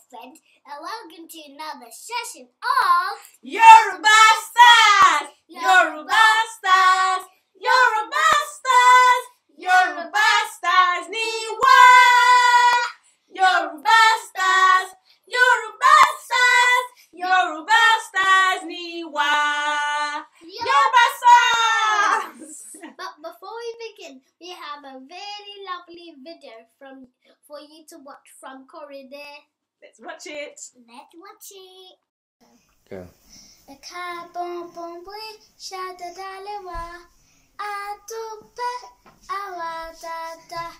friends, and welcome to another session of Yoruba Stars! Yoruba Stars! Yoruba Stars! Yoruba Stars ni wá! Yoruba Stars! Yoruba Stars! Yoruba Stars ni wá! Yoruba Stars! But before we begin, we have a very lovely video for you to watch from Corridor. Let's watch it. Let's watch it. Go. The car boom boom boom, shout the dalewa. I do bet awa da da.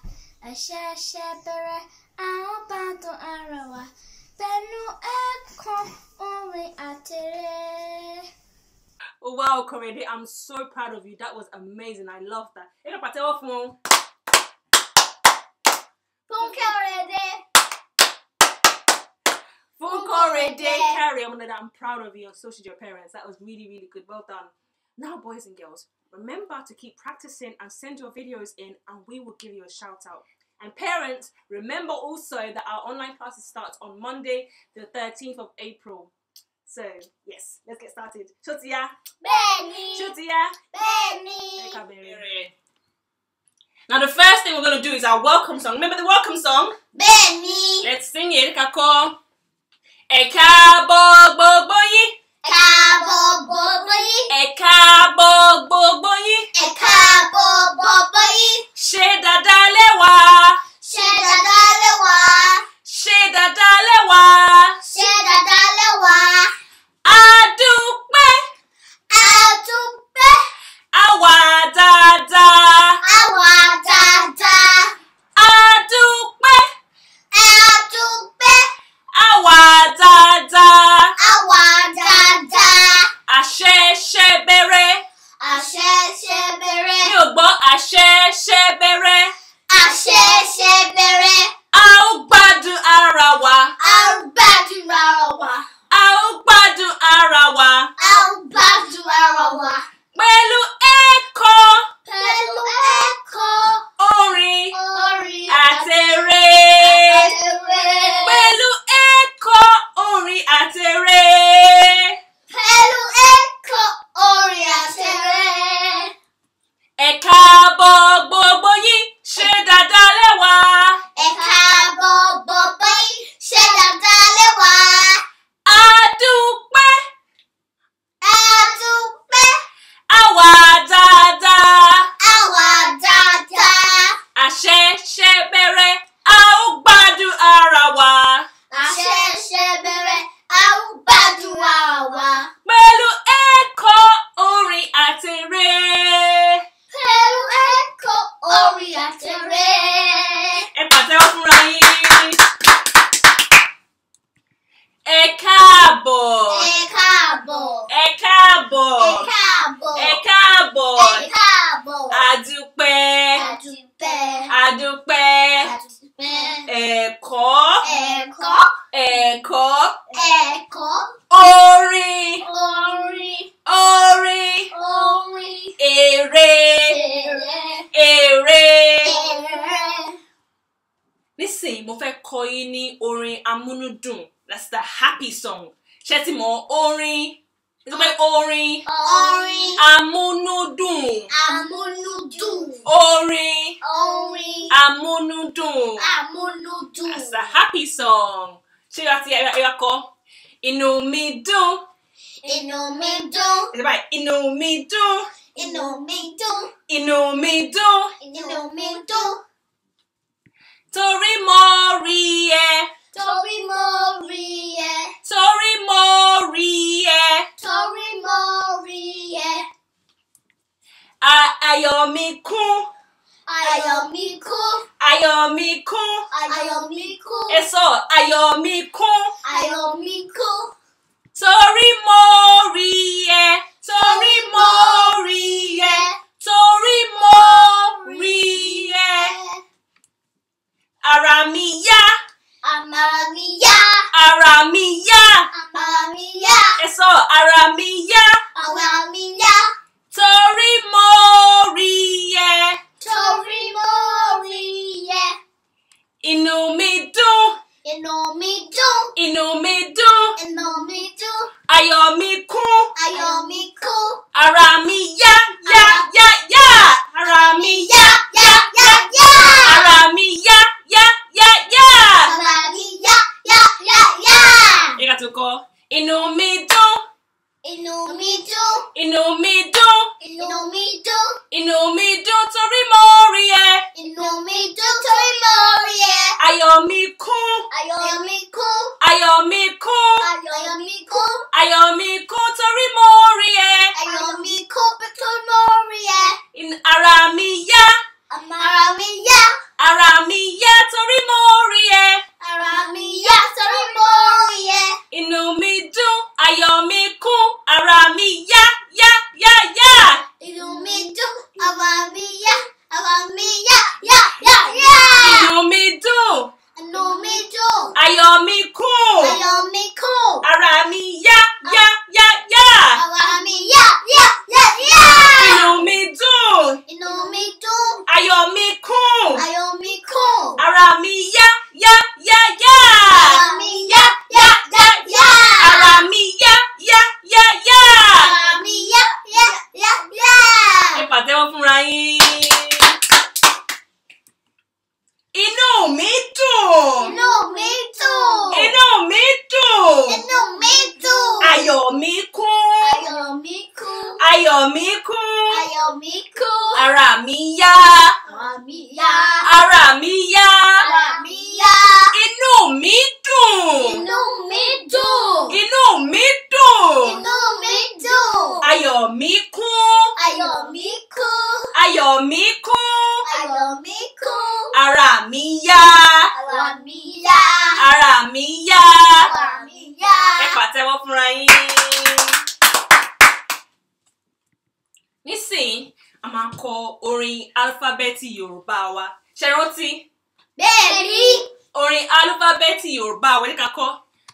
A shebere, I want to arawa. Benu ekon ori atere. Oh wow, Korede, I'm so proud of you. That was amazing. I love that. Boom Corridor. Full Korede, carry on that. I'm proud of you, and so should your parents. That was really, really good. Well done. Now, boys and girls, remember to keep practicing and send your videos in, and we will give you a shout out. And parents, remember also that our online classes start on Monday, the 13th of April. So, yes, let's get started. Shotia. Benny. Shotia. Benny. Now, the first thing we're going to do is our welcome song. Remember the welcome song? Benny. Let's sing it. Kako. Ẹ káàbọ̀ gbogbo yín. Káàbọ̀ gbogbo yín. Ẹ káàbọ̀ gbogbo yín. Ẹ káàbọ̀ gbogbo yín. Ṣé dáadáa lẹ wà? Ṣé dáadáa lẹ wà? Ṣé dáadáa lẹ wà? Ṣé dáadáa lẹ wà? A dúpẹ́. A dúpẹ́. A wà dáadáa. A wà dáadáa. A dúpẹ́. A dúpẹ́. A wà dáadáa. A wà dáadáa. A ṣẹ̀ṣẹ̀ bẹ̀rẹ̀. A ṣẹ̀ṣẹ̀ bẹ̀rẹ̀. Mi ò gbọ́ a ṣẹ̀ṣẹ̀ bẹ̀rẹ̀. A ṣẹ̀ṣẹ̀ bẹ̀rẹ̀. A ó gbádùn ara wa. A ó gbádùn ara wa. A ó gbádùn ara wa. A ó gbádùn ara wa. Pẹ̀lú ẹ̀kọ́, Pẹ̀lú ẹ̀kọ́, orin, orin àtẹ̀ré. àtẹ̀ré. Pẹ̀lú ẹ̀kọ́, orin àtẹ̀ré. Pẹ̀lú ẹ̀kọ́, orin àtẹ̀ré. Ẹ káàbọ̀ gbogbo yín, ṣé dáadáa lẹ wà? Ẹ káàbọ̀ gbogbo yín, ṣé dáadáa lẹ wà? A dúpẹ́, A dúpẹ́. a wà dáadáa. A wà dáadáa. A ṣẹ̀ṣẹ̀ bẹ̀rẹ̀, a ó gbádùn ara wa. A ṣẹ̀ṣẹ̀ bẹ̀rẹ̀, a ó gbádùn ara wa. Pẹ̀lú ẹ̀kọ́, orin àtẹ̀ré. Pẹ̀lú ẹ̀kọ́, orin àtẹ̀ré. Ẹ pàtẹ́wọ́ fúnra yín. Ẹ káàbọ̀. Ẹ káàbọ̀. Ẹ káàbọ̀. Ẹ káàbọ̀. Ẹ káàbọ̀. Ẹ káàbọ̀. Adúpẹ́. Adúpẹ́. Adúpẹ́. Adúpẹ́. Ẹ̀kọ́. Ẹ̀kọ́. Ẹ̀kọ́. Ẹ̀kọ́. Orin. Orin. Orin. Orin. Èrè. Èrè. Èrè. Èrè. Nísìnyí mo fẹ́ kọ́ yín ní orin amúnúdùn. That's the happy song. Ṣé ti mọ̀ orin? It's like orin. Orin. Amúnúdùn. Amúnúdùn. Orin. Orin. Amúnúdùn. Amúnúdùn. That's a happy song. Ṣé o ti ẹ̀yà kọ́? Inú mi dùn. Inú mi dùn. It's like inú mi dùn. Inú mi dùn. Inú mi dùn. Inú mi dùn. Torí mo rí ẹ. Torí mo rí ẹ. Torí mo rí ẹ. Torí mo rí ẹ. Ayọ̀ mi kún. Ayọ̀ mi kún. Ayọ̀ mi kún. Ayọ̀ mi kún. Ẹ sọ ayọ̀ mi kún. Ayọ̀ mi kún. Torí mo rí ẹ. Torí mo rí ẹ. Torí mo rí ẹ. Ara mi yá. Àmàrà mi yá. Ara mi yá. Àmàrà mi yá. Ẹ sọ ara mi yá. Àmàrà mi yá. Torí mo rí ẹ. Torí mo rí ẹ. Inú mi dùn. Inú mi dùn. torí mo rí ẹ. Ayọ̀ mi kún. Ayọ̀ mi kún. Ayọ̀ mi kún. Ayọ̀ mi kún. Ayọ̀ mi kún torí mo rí ẹ. Ayọ̀ mi kún torí mo rí ẹ. Ara mi yá. Ara mi yá. Ara mi yá torí mo rí ẹ. Ara mi yá torí mo rí ẹ. Inú mi dùn, ayọ̀ mi kún, ara mi yá, yá, yá, yá. Inú mi dùn, ara mi yá, ara mi yá, yá, yá, yá. Inú mi dùn. Inú mi dùn. Ayọ̀ mi kún. Ayọ̀ mi kún. Ara mi yá, yá, yá, yá. Ara mi yá, yá, yá, yá. Inú mi dùn. Inú mi dùn. Ayọ̀ mi kún. Ayọ̀ mi kún. Ara mi yá, yá, yá, yá. Ara mi yá, yá, yá, yá. Ara mi yá, yá, yá, yá. Ara mi yá, yá, yá, yá. Ẹ pàtẹ́wọ́ fúnra yín. Inú mi dùn. Inú mi dùn. Inú mi dùn. Inú mi dùn. Ayọ̀ mi kún. Ayọ̀ mi kún. Ayọ̀ mi kún. Ayọ̀ mi kún. Ara mi yá. Ara mi yá. Ara mi yá. Ara mi yá. Inú mi dùn. Inú mi dùn. Inú mi dùn. Inú mi dùn. Ayọ̀ mi kún. Ayọ̀ mi kún. Ayọ̀ mi kún. Ayọ̀ mi kún. Ara mi yá. Ara mi yá. Ara mi yá. Ara mi yá. Ẹ pàtẹ́wọ́ fúnra yín. Nísìnyí, a máa kọ orin álífábẹ́ẹ̀tì Yorùbá wa. Ṣé ẹ rántí? Bẹ́ẹ̀ni. Orin álífábẹ́ẹ̀tì Yorùbá wa, ẹ ká kọ.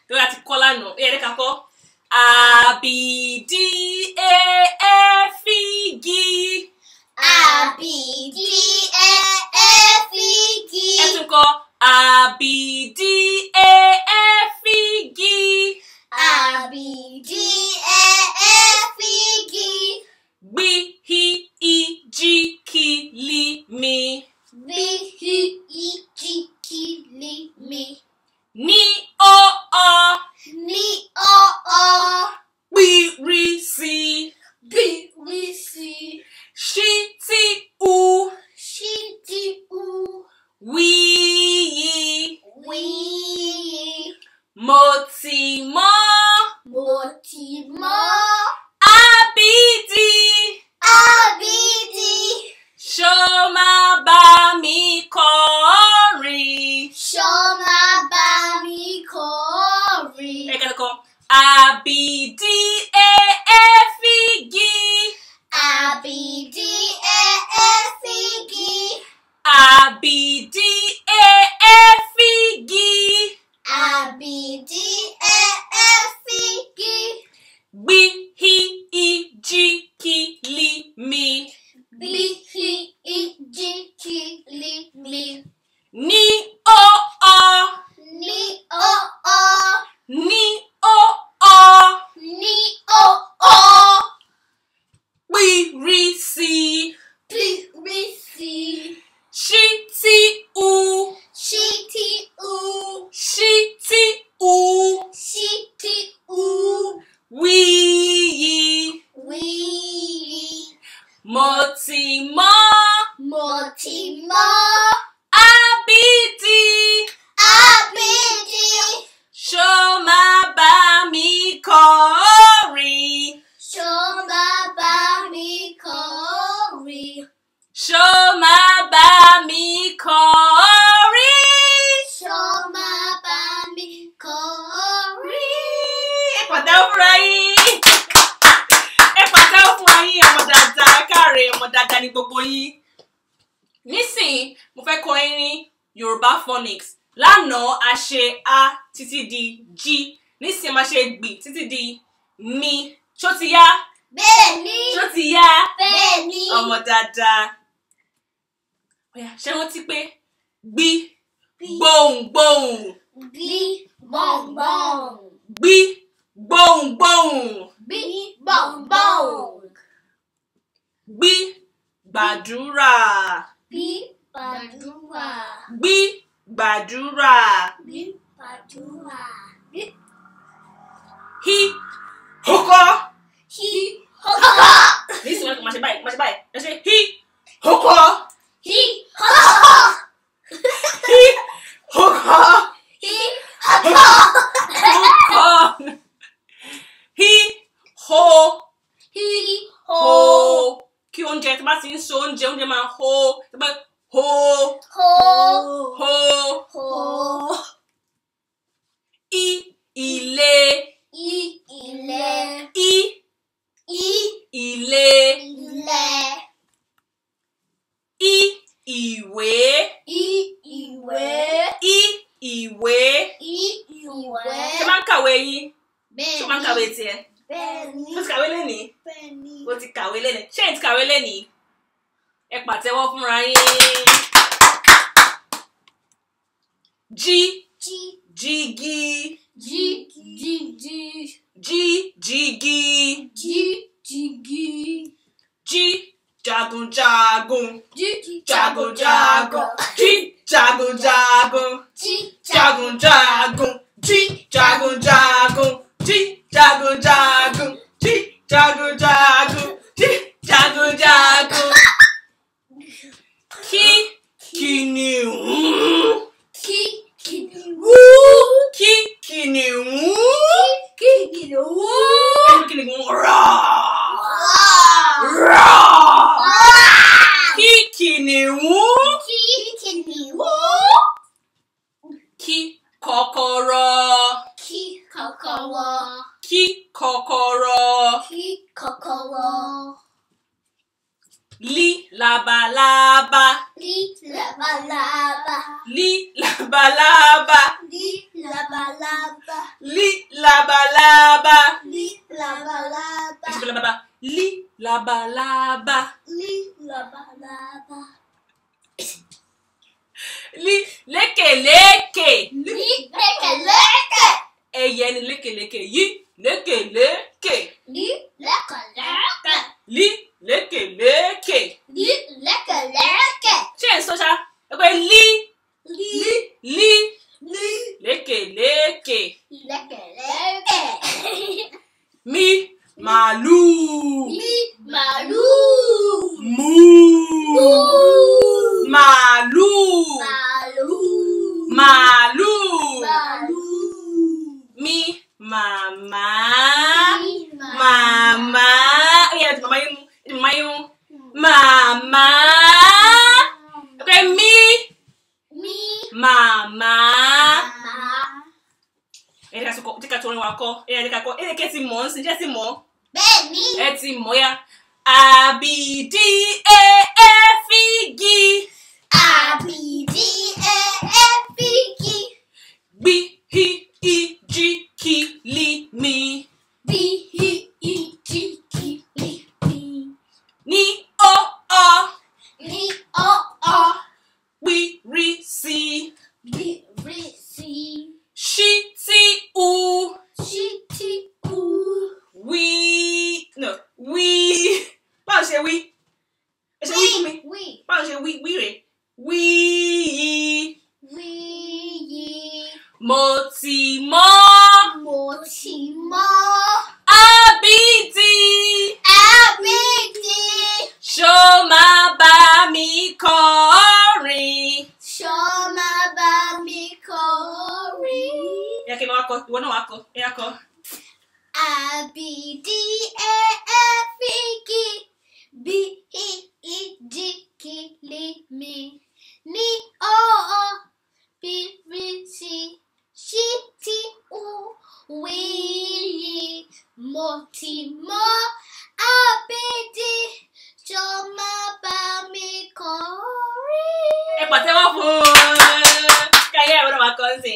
Lórí àti kọ́ lánàá, ẹ ká kọ. A, B, D, A, F, G. A, B, D, A, F, G. Ẹ tún kọ A, B, D, A, F, G. A, B, D, A, F, G. B, H, I, J, K, L, M. B, H, I, J, K, L, M. N, O, O. N, O, O. B, R, C. B, R, C. Sh, T, U. Sh, T, U. W, Y. W, Mo, T, Mo. Mo, T, Mo. A, B, D. A, B, D. Ṣó máa bá mi kọrin. Ṣó máa bá mi kọrin. Ẹ kẹ́kọ̀ọ́. A, B, D, A, F, G. A, B, D, A, F, G. A, B, D, A, F, G. A, B, D, A, F, G. B, H, I, J, K, L, M. B, H, I, J, K, L, M. N, O, O. N, O, O. N, O, O. N, O, O. P, R, C. P, R, C. Sh, T, U. Sh, T, U. Sh, T, U. Sh, T, U. W, Y. W, Mo, T, Mo. Mo, T, Mo. A, B, D. A, B, D. Ṣó máa bá mi kọrin. Ṣó máa bá mi kọrin. Ṣó máa bá mi kọrin. Ṣó máa bá mi kọrin. Ẹ pàtẹ́wọ́ fúnra yín. Ẹ pàtẹ́wọ́ fúnra yín, ọmọ dáadáa, ẹ káre, ọmọ dáadáa ní gbogbo yín. Nísìnyí, mo fẹ́ kọ́ yín ní Yorùbá phonics. Lánàá a ṣe A títí di G. Nísìnyí a máa ṣe gbì títí di Mi. Ṣó ti yá? Bẹ́ẹ̀ni. Ṣó ti yá? Bẹ́ẹ̀ni. Ọmọ dáadáa. Ọ̀yá, ṣé wọ́n ti pé gbí gbohùngbohùn. Bí bọ̀ǹbọ̀ǹ. Gbí gbohùngbohùn. Bí bọ̀ǹbọ̀ǹ. Gbí gbàdúrà. Bí gbàdúrà. Gbí gbàdúrà. Bí gbàdúrà. Hí hókọ́. Hí hókọ́. Nísìnyí wọ́n máa ṣe báyìí, máa ṣe báyìí. Ẹ ṣe hí hókọ́. Hí hókọ́. yín? Ṣé máa ń kàwé tiẹ̀? Bẹ́ẹ̀ni. Ó ti kàwé lénìí? Bẹ́ẹ̀ni. Ó ti kàwé lénìí. Ṣé ẹ̀ ti kàwé lénìí? Ẹ pàtẹ́wọ́ fúnra yín. Jí. Jígí. Jígí. Jí jagunjagun. Jagunjagun. Jí jagunjagun. Jagunjagun. Jí jagunjagun. Jí jagunjagun. Jí jagunjagun. Jí jagunjagun. Kìnìún. Kìnìún. Kọ́kọ́rọ́. Lí labalábá. Lí labalábá. Lí labalábá. Lí labalábá. Lí labalábá. Lí labalábá. Lí lékèlékè. Ẹyẹ ni lékèlékè. Yí lékèlékè. Lí lékèlékè. Ṣé ẹ̀ ń sọ́ṣá? Ẹ pé lí lékèlékè. Mí màlúù. Mú màlúù. Mí màmá. Iya ti mama yín. Màmá. Okay, mí. Màmá. Ẹ ká sọkọ, jẹ́ ká tó orin wa kọ. Ẹ jẹ́ ká kọ. Ẹ kẹ́ ti mọ̀ ń sin, jẹ́ ti mọ̀. Bẹ́ẹ̀ni. Ẹ ti mọ̀ ya. Àbìdí-ẹ-ẹ-fígì. Gbí-hí-í-jí-kí-lí-mi. Ní-ó-ó. Wí-rí-sí. Ṣí-tí-ú. Wí. Báwo ṣe wí? Ẹ ṣe wí fún mi. Báwo ṣe wí? Wí rè. Wí yí. Mo ti mọ̀. Àbìdí. Ṣó máa bá mi kọrin. Ẹ kí n máa kọ, ìwọ náà wá kọ. Ẹ yá kọ. Àbìdí-ẹ-ẹ-fígì. Bí-hí-í-jí-kí-lí-mi. Ní-ó-ó. Wí-rí-sí. Ṣí-tí-ú. Wí-yí. Mo ti mọ̀. Àbìdí. Ṣó máa bá mi kọrin. Ẹ pàtẹ́wọ́ fún un. Káyọ̀ ìwọ náà wá kọ sí.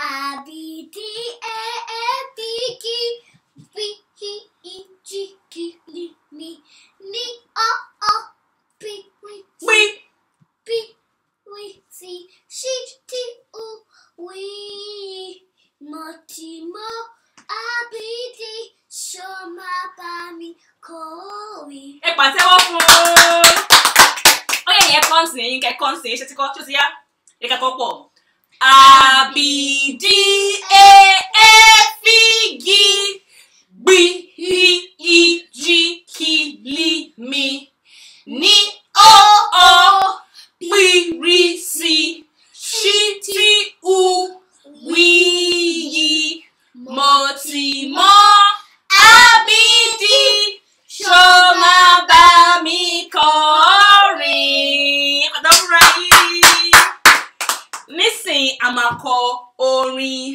Àbìdí-ẹ-ẹ-fígì. Bí-hí-í-jí-kí-lí-mi. Ní-ó-ó. Wí-rí-sí. Ṣí-tí-ú. Wí-yí. Mo ti mọ̀. Àbìdí. Ṣó máa bá mi kọrin. Ẹ pàtẹ́wọ́ fún un. Ó yẹ ìyẹn kọ́ǹsì ẹ̀yin kẹ́ kọ́ǹsì ṣe ti kọ́ ṣó ti yá. Ẹ kẹ́kọ̀ọ́ pọ̀. Àbìdí-ẹ-ẹ-fígì. Gbí-hí-í-jí-kí-lí-mi. Ní-ó-ó. Wí-rí-sí. Ṣí-tí-ú. Wí-yí. Mo ti mọ̀. Àbìdí. Ṣó máa bá mi kọrin. Àdọ́fúnra yìí. Nísìnyí a máa kọ orin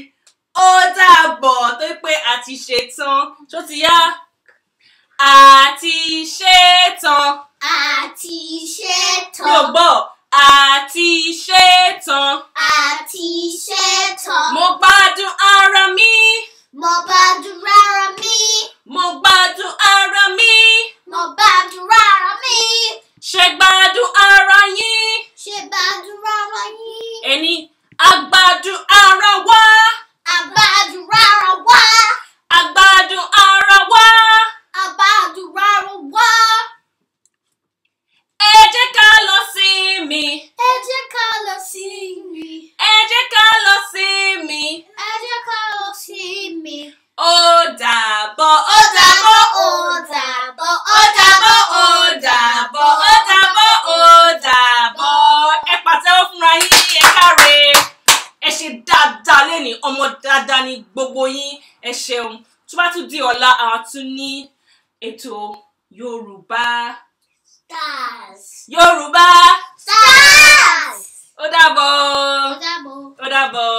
ó dàbọ̀ tó pé a ti ṣetán. Ṣó ti yá? A ti ṣetán. Mi ò gbọ́. A ti ṣetán. Mo gbádùn ara mi. Ẹni agbádùn ara wa. Agbádùn ara wa. Agbádùn ara wa. Agbádùn ara wa. Ẹ jẹ́ ká lọ sinmi. Ẹ jẹ́ ká lọ sinmi. Ẹ jẹ́ ká lọ sinmi. Ẹ jẹ́ ká lọ sinmi. Ó dàbọ̀, ó dàbọ̀, ó dàbọ̀, ó dàbọ̀, ó dàbọ̀, ó dàbọ̀, ó dàbọ̀. Ẹ pàtẹ́wọ́ fúnra yín, ẹ káre. Ẹ ṣe dáadáa lénìí, ọmọ dáadáa ni gbogbo yín. Ẹ ṣeun. Tó bá tún di ọ̀la, a tún ní ètò Yorùbá. Stars. Yorùbá. Stars. Ó dàbọ̀. Ó dàbọ̀. Ó dàbọ̀.